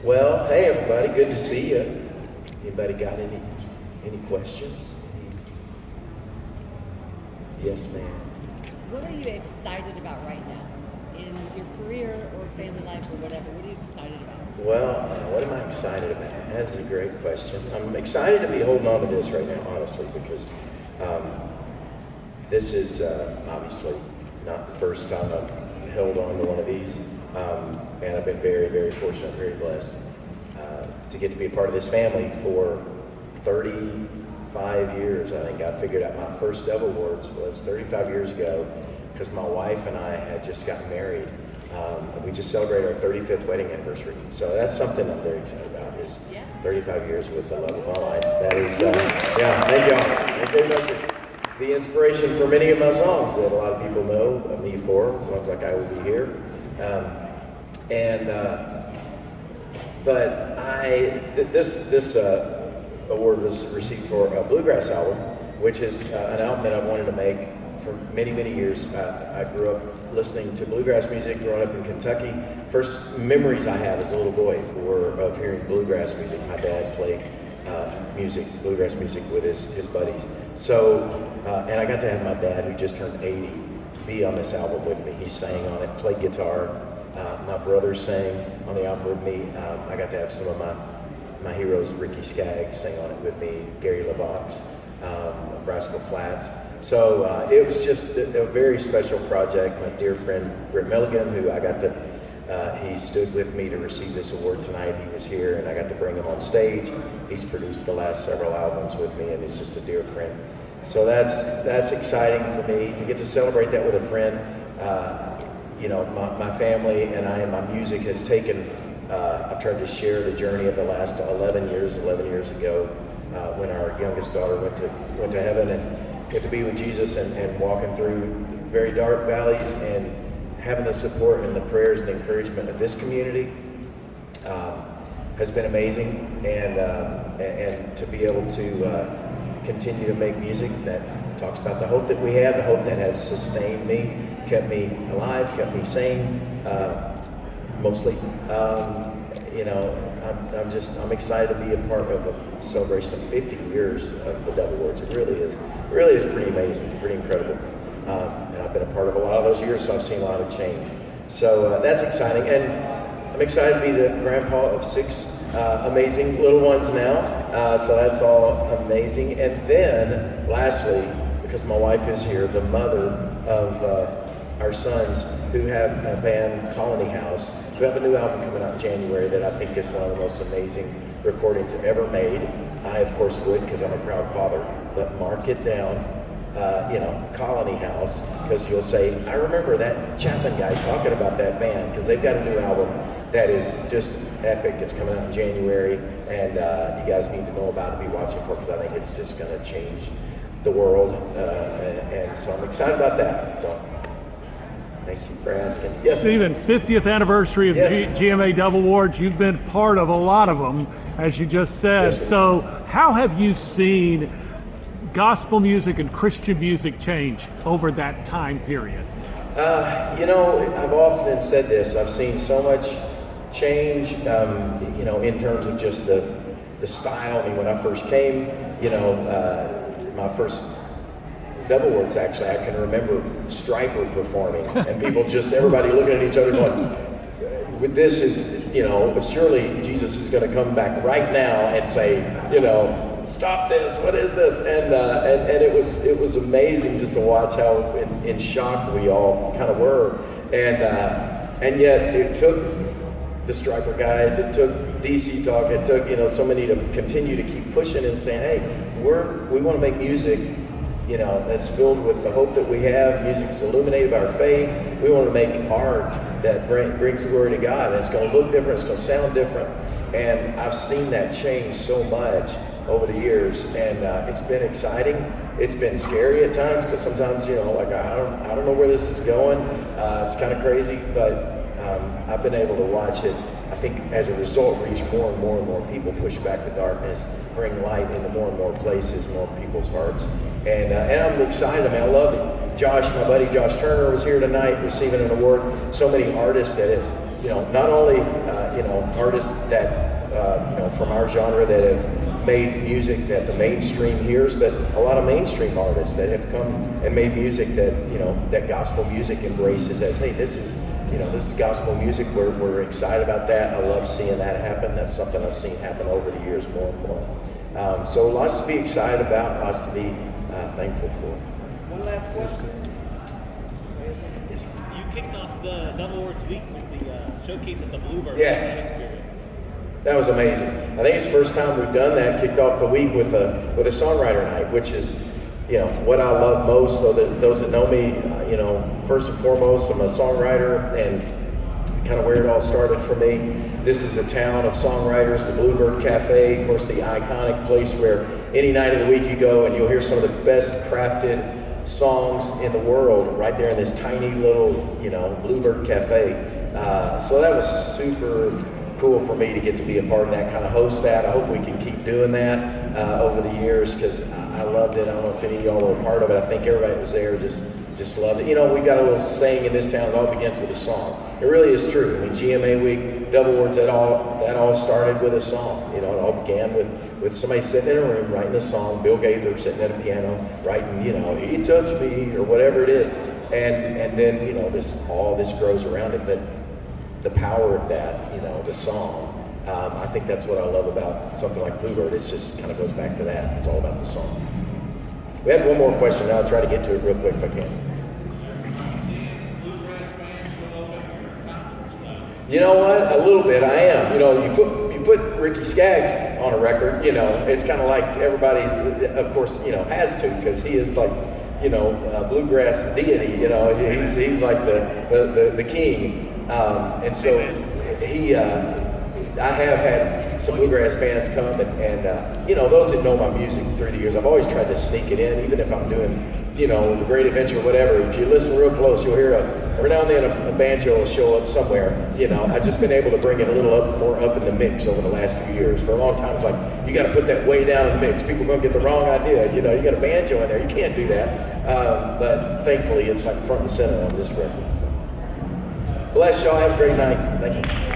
Well, hey everybody, good to see you. Anybody got any questions? Yes, ma'am. What are you excited about right now in your career or family life or whatever? What are you excited about? Well, what am I excited about? That's a great question. I'm excited to be holding on to this right now, honestly, because this is obviously not the first time I've held on to one of these, and I've been very, very fortunate, very blessed to get to be a part of this family for 35 years. I think I figured out my first Dove Awards was 35 years ago because my wife and I had just gotten married. We just celebrated our 35th wedding anniversary. So that's something I'm very excited about is 35 years with the love of my life. That is, thank y'all. Thank you. The inspiration for many of my songs that a lot of people know me for, songs like I Will Be Here. But this award was received for a Bluegrass Album, which is an album that I've wanted to make for many, many years. I grew up listening to bluegrass music growing up in Kentucky. First memories I have as a little boy were of hearing bluegrass music. My dad played bluegrass music with his buddies. So, and I got to have my dad, who just turned 80, be on this album with me. He sang on it, played guitar. My brother sang on the album with me. I got to have some of my heroes, Ricky Skaggs, sang on it with me, Gary LaVox, of Rascal Flatts. So it was just a very special project. My dear friend, Britt Milligan, who I got to, he stood with me to receive this award tonight. He was here and I got to bring him on stage. He's produced the last several albums with me and he's just a dear friend. So that's exciting for me to get to celebrate that with a friend. My family and I and my music has taken, I've tried to share the journey of the last 11 years ago, when our youngest daughter went to heaven and get to be with Jesus and walking through very dark valleys and having the support and the prayers and the encouragement of this community has been amazing, and to be able to continue to make music that talks about the hope that we have, the hope that has sustained me, kept me alive, kept me sane, mostly. I'm excited to be a part of a celebration of 50 years of the Dove Awards. It really is pretty amazing, pretty incredible. And I've been a part of a lot of those years, so I've seen a lot of change. So that's exciting, and I'm excited to be the grandpa of 6 amazing little ones now. So that's all amazing. And then, lastly, because my wife is here, the mother of our sons who have a band, Colony House, who have a new album coming out in January that I think is one of the most amazing recordings ever made. I, of course, would, because I'm a proud father, but mark it down, Colony House, because you'll say, I remember that Chapman guy talking about that band, because they've got a new album that is just epic. It's coming out in January, and you guys need to know about it, be watching for it, because I think it's just going to change the world, and so I'm excited about that. So. Thank you for asking. Yes. Stephen, 50th anniversary of GMA Dove Awards. You've been part of a lot of them, as you just said. Yes, so how have you seen gospel music and Christian music change over that time period? I've often said this. I've seen so much change, in terms of just the style. I mean, when I first came, my first Dove Awards, actually, I can remember Striper performing and people everybody looking at each other going, with this is, surely Jesus is going to come back right now and say, stop this, what is this? And it was amazing just to watch how in shock we all kind of were. And yet it took the Striper guys, it took DC Talk, it took, so many to continue to keep pushing and saying, hey, we want to make music that's filled with the hope that we have. Music is illuminated by our faith. We want to make art that brings glory to God. And it's going to look different. It's going to sound different. And I've seen that change so much over the years. And it's been exciting. It's been scary at times because sometimes, I don't know where this is going. It's kind of crazy, but I've been able to watch it. I think as a result, reach more and more people, push back the darkness, bring light into more and more places, more people's hearts. And I'm excited. I love it. Josh, my buddy Josh Turner, was here tonight receiving an award. So many artists that have, not only artists that, from our genre that have made music that the mainstream hears, but a lot of mainstream artists that have come and made music that, that gospel music embraces as, hey, this is gospel music. We're excited about that. I love seeing that happen. That's something I've seen happen over the years more and more. So lots to be excited about, lots to be thankful for. One last question. You kicked off the Dove Awards week with the showcase at the Bluebird. Yeah. How was that experience? That was amazing. I think it's the first time we've done that, kicked off the week with a songwriter night, which is, what I love most. So that those that know me, first and foremost, I'm a songwriter, and kind of where it all started for me. This is a town of songwriters, the Bluebird Cafe, of course, the iconic place where any night of the week you go and you'll hear some of the best crafted songs in the world right there in this tiny little, Bluebird Cafe. So that was super cool for me to get to be a part of that, kind of host that. I hope we can keep doing that over the years, because I loved it. I don't know if any of y'all were a part of it. I think everybody that was there just loved it. We've got a little saying in this town, it all begins with a song. It really is true. I mean, GMA Week, Dove Awards, that all started with a song. It all began with somebody sitting in a room writing a song, Bill Gaither sitting at a piano writing, he touched me, or whatever it is. And then, all this grows around it. But the power of that, the song, I think that's what I love about something like Bluebird. It just kind of goes back to that. It's all about the song. We had one more question. Now I'll try to get to it real quick if I can. You know what? A little bit. I am. You put Ricky Skaggs on a record. It's kind of like everybody, of course, has to, because he is like, bluegrass deity. He's like the king. And so I have had some bluegrass fans come, and those that know my music through the years, I've always tried to sneak it in, even if I'm doing, the Great Adventure or whatever. If you listen real close, you'll hear every now and then a banjo will show up somewhere. I've just been able to bring it a little more up in the mix over the last few years. For a long time, it's like, you got to put that way down in the mix. People are going to get the wrong idea. You got a banjo in there. You can't do that. But thankfully, it's like front and center on this record. So. Bless y'all. Have a great night. Thank you.